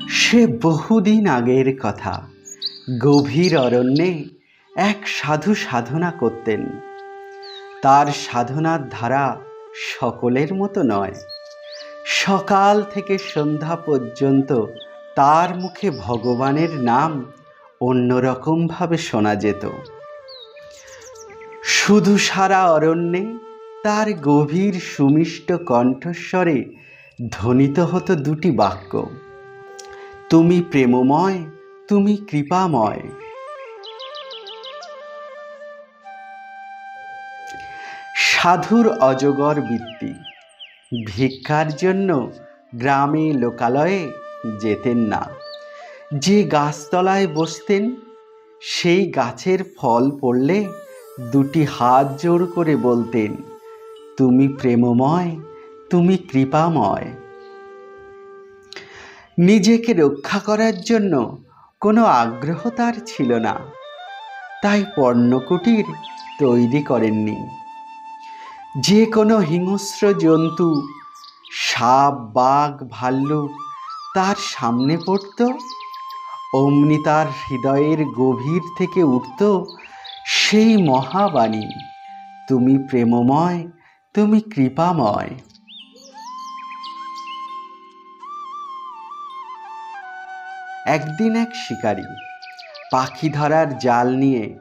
সে বহুদিন আগের কথা। গভীর অরণ্যে এক সাধু সাধনা করতেন। তার সাধনার ধারা সকলের মতো নয়। সকাল থেকে সন্ধ্যা পর্যন্ত তার মুখে ভগবানের নাম অন্যরকমভাবে শোনা যেত। শুধু সারা অরণ্যে তার গভীর সুমিষ্ট কণ্ঠস্বরে ধ্বনিত হতো দুটি বাক্য, তুমি প্রেমময়, তুমি কৃপাময়। সাধুর অজগর বৃত্তি। ভিক্ষার জন্য গ্রামে লোকালয়ে যেতেন না। যে গাছতলায় বসতেন সেই গাছের ফল পড়লে দুটি হাত জোড় করে বলতেন, তুমি প্রেমময়, তুমি কৃপাময়। নিজেকে রক্ষা করার জন্য কোনো আগ্রহ তার ছিল না, তাই পর্ণকুটির তৈরি করেননি। যে কোনো হিংস্র জন্তু, সাপ, বাঘ, ভাল্লুক তার সামনে পড়ত, অমনি তার হৃদয়ের গভীর থেকে উঠত সেই মহাবাণী, তুমি প্রেমময়, তুমি কৃপাময়। একদিন এক শিকারী পাখি ধরার জাল নিয়ে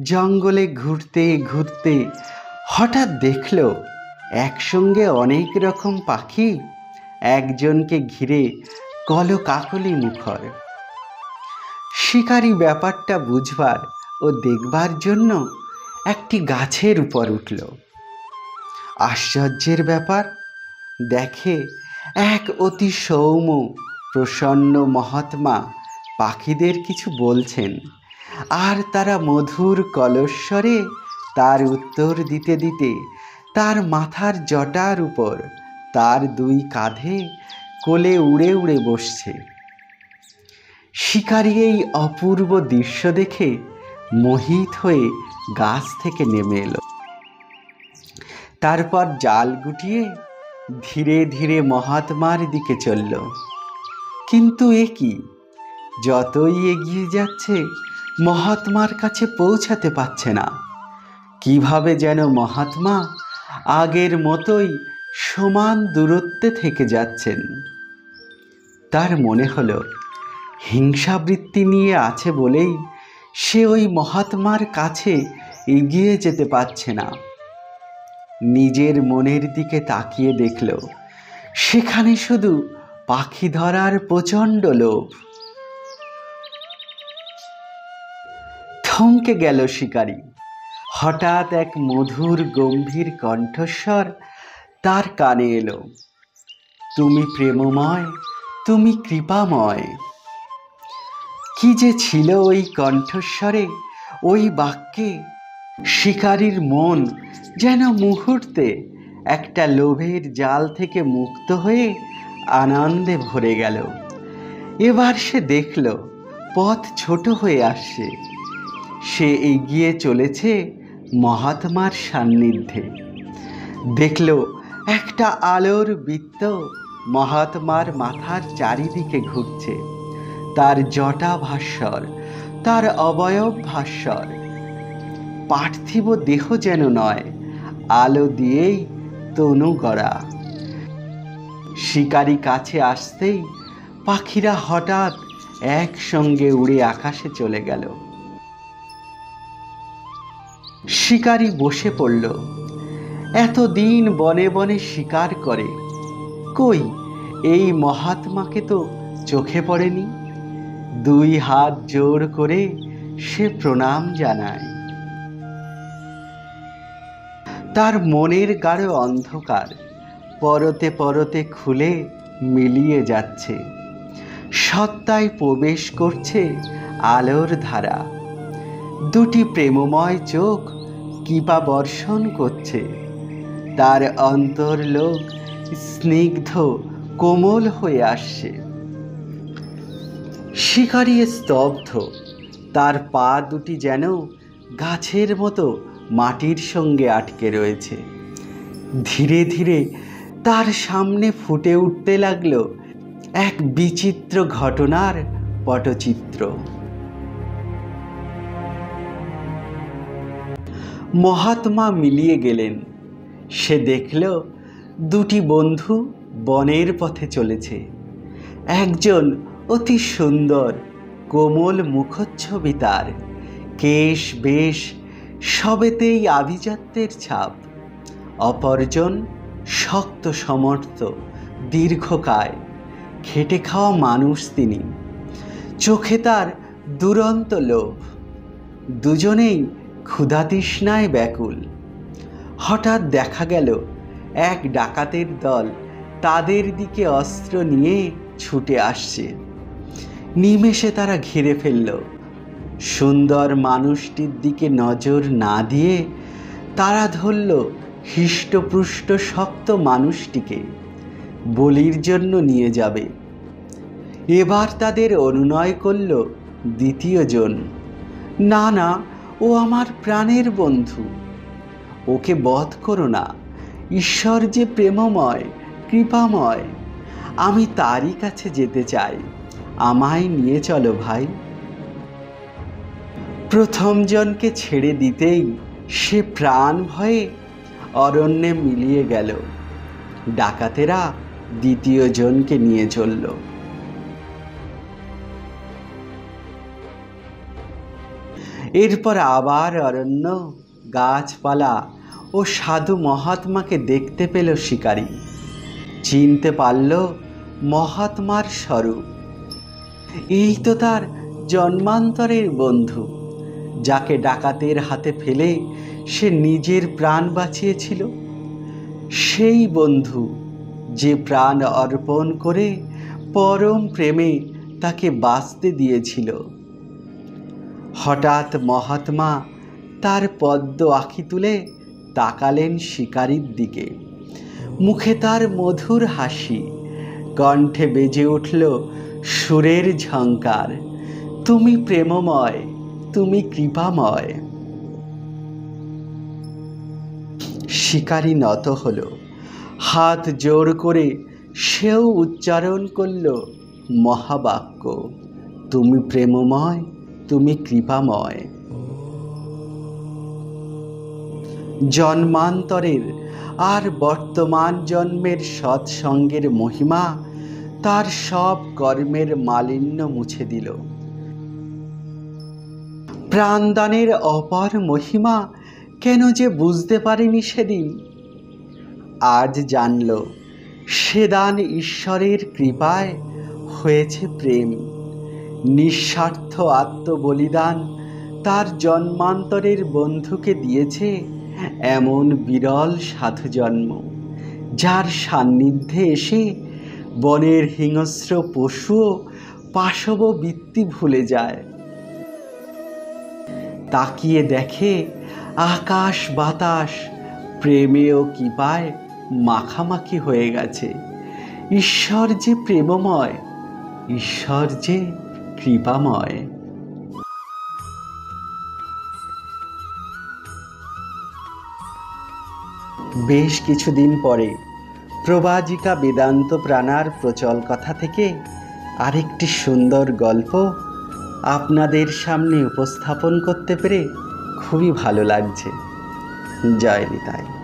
জঙ্গলে ঘুরতে ঘুরতে হঠাৎ দেখল একসঙ্গে অনেক রকম পাখি একজনকে ঘিরে কলকাকলি মুখর। শিকারী ব্যাপারটা বুঝবার ও দেখবার জন্য একটি গাছের উপর উঠল। আশ্চর্যের ব্যাপার, দেখে এক অতি সৌম্য প্রসন্ন মহাত্মা পাখিদের কিছু বলছেন, আর তারা মধুর কলস্বরে তার উত্তর দিতে দিতে তার মাথার জটার উপর তার দুই কাঁধে কোলে উড়ে উড়ে বসছে। শিকারী এই অপূর্ব দৃশ্য দেখে মোহিত হয়ে গাছ থেকে নেমে এলো। তারপর জাল গুটিয়ে ধীরে ধীরে মহাত্মার দিকে চলল। কিন্তু এ কি, যতই এগিয়ে যাচ্ছে মহাত্মার কাছে পৌঁছাতে পারছে না। কিভাবে যেন মহাত্মা আগের মতোই সমান দূরত্বে থেকে যাচ্ছেন। তার মনে হলো হিংসাবৃত্তি নিয়ে আছে বলেই সে ওই মহাত্মার কাছে এগিয়ে যেতে পারছে না। নিজের মনের দিকে তাকিয়ে দেখল সেখানে শুধু পাখি ধরার প্রচণ্ড লোভ। থমকে গেল শিকারী। হঠাৎ এক মধুর গম্ভীর কণ্ঠস্বর তার কানে এলো, তুমি প্রেমময়, তুমি কৃপাময়। কি যে ছিল ওই কণ্ঠস্বরে, ওই বাক্যে! শিকারীর মন যেন মুহূর্তে একটা লোভের জাল থেকে মুক্ত হয়ে আনন্দে ভরে গেল। এবার সে দেখল পথ ছোট হয়ে আসছে। সে এগিয়ে চলেছে মহাত্মার সান্নিধ্যে। দেখল একটা আলোর বৃত্ত মহাত্মার মাথার চারিদিকে ঘুরছে। তার জটা ভাস্বর, তার অবয়ব ভাস্বর। পার্থিব দেহ যেন নয়, আলো দিয়েই তনু গড়া। শিকারী কাছে আসতেই পাখিরা হঠাৎ একসঙ্গে উড়ে আকাশে চলে গেল। শিকারী বসে পড়ল। এতদিন বনে বনে শিকার করে, কই এই মহাত্মাকে তো চোখে পড়েনি। দুই হাত জোড় করে সে প্রণাম জানায়। তার মনের গাঢ় অন্ধকার পরতে পরতে খুলে মিলিয়ে যাচ্ছে। সত্তায় প্রবেশ করছে আলোর ধারা। দুটি প্রেমময় চোখ কৃপা বর্ষণ করছে। তার অন্তর্লোক স্নিগ্ধ কোমল হয়ে আসছে। শিকারী স্তব্ধ। তার পা দুটি যেন গাছের মতো মাটির সঙ্গে আটকে রয়েছে। ধীরে ধীরে তার সামনে ফুটে উঠতে লাগলো এক বিচিত্র ঘটনার পটচিত্র। মহাত্মা মিলিয়ে গেলেন। সে দেখল দুটি বন্ধু বনের পথে চলেছে। একজন অতি সুন্দর কোমল মুখচ্ছবি, তার কেশ বেশ সবেতেই আভিজাত্যের ছাপ। অপরজন শক্ত সমর্থ, দীর্ঘকায়, খেটে খাওয়া মানুষ তিনি। চোখে তার দুরন্ত লোভ। দুজনেই ক্ষুধাতৃষ্ণায় ব্যাকুল। হঠাৎ দেখা গেল এক ডাকাতের দল তাদের দিকে অস্ত্র নিয়ে ছুটে আসছে। নিমেষে তারা ঘিরে ফেলল। সুন্দর মানুষটির দিকে নজর না দিয়ে তারা ধরল হৃষ্টপুষ্ট শক্ত মানুষটিকে, বলির জন্য নিয়ে যাবে। এবার তাদের অনুনয় করল দ্বিতীয়জন, না না, ও আমার প্রাণের বন্ধু, ওকে বধ করো না। ঈশ্বর যে প্রেমময়, কৃপাময়, আমি তারই কাছে যেতে চাই, আমায় নিয়ে চলো ভাই। প্রথম জনকে ছেড়ে দিতেই সে প্রাণ ভয়ে অরণ্যে মিলিয়ে গেল। ডাকাতেরা দ্বিতীয় জনকে নিয়ে চলল। এরপর আবার অরণ্য, গাছপালা ও সাধু মহাত্মাকে দেখতে পেল শিকারী। চিনতে পারল মহাত্মার স্বরূপ। এই তো তার জন্মান্তরের বন্ধু, যাকে ডাকাতের হাতে ফেলে সে নিজের প্রাণ বাঁচিয়েছিল। সেই বন্ধু যে প্রাণ অর্পণ করে পরম প্রেমে তাকে বাঁচতে দিয়েছিল। হঠাৎ মহাত্মা তার পদ্ম আঁখি তুলে তাকালেন শিকারীর দিকে। মুখে তার মধুর হাসি, কণ্ঠে বেজে উঠল সুরের ঝঙ্কার, তুমি প্রেমময়, তুমি কৃপাময়। শিকারী নত হলো, হাত জোর করে সেও উচ্চারণ করল মহাবাক্য, তুমি প্রেমময়, তুমি কৃপাময়। জন্মান্তরের আর বর্তমান জন্মের সৎসঙ্গের মহিমা তার সব কর্মের মালিন্য মুছে দিল। প্রাণদানের অপার মহিমা কেন যে বুঝতে পারেনি সেদিন, আজ জানল সে দান ঈশ্বরের কৃপায় হয়েছে প্রেম। নিঃস্বার্থ আত্মবলিদান তার জন্মান্তরের বন্ধুকে দিয়েছে এমন বিরল সাধু জন্ম, যার সান্নিধ্যে এসে বনের হিংস্র পশুও পাশব বৃত্তি ভুলে যায়। তাকিয়ে দেখে আকাশ বাতাস প্রেমে ও কৃপায় মাখামাখি হয়ে গেছে। ঈশ্বর যে প্রেমময়, ঈশ্বর যে কৃপাময়। বেশ কিছুদিন পরে প্রবাজিকা বেদান্ত প্রাণার প্রচল কথা থেকে আরেকটি সুন্দর গল্প আপনাদের সামনে উপস্থাপন করতে পেরে খুবই ভালো লাগছে। জয় নিতাই।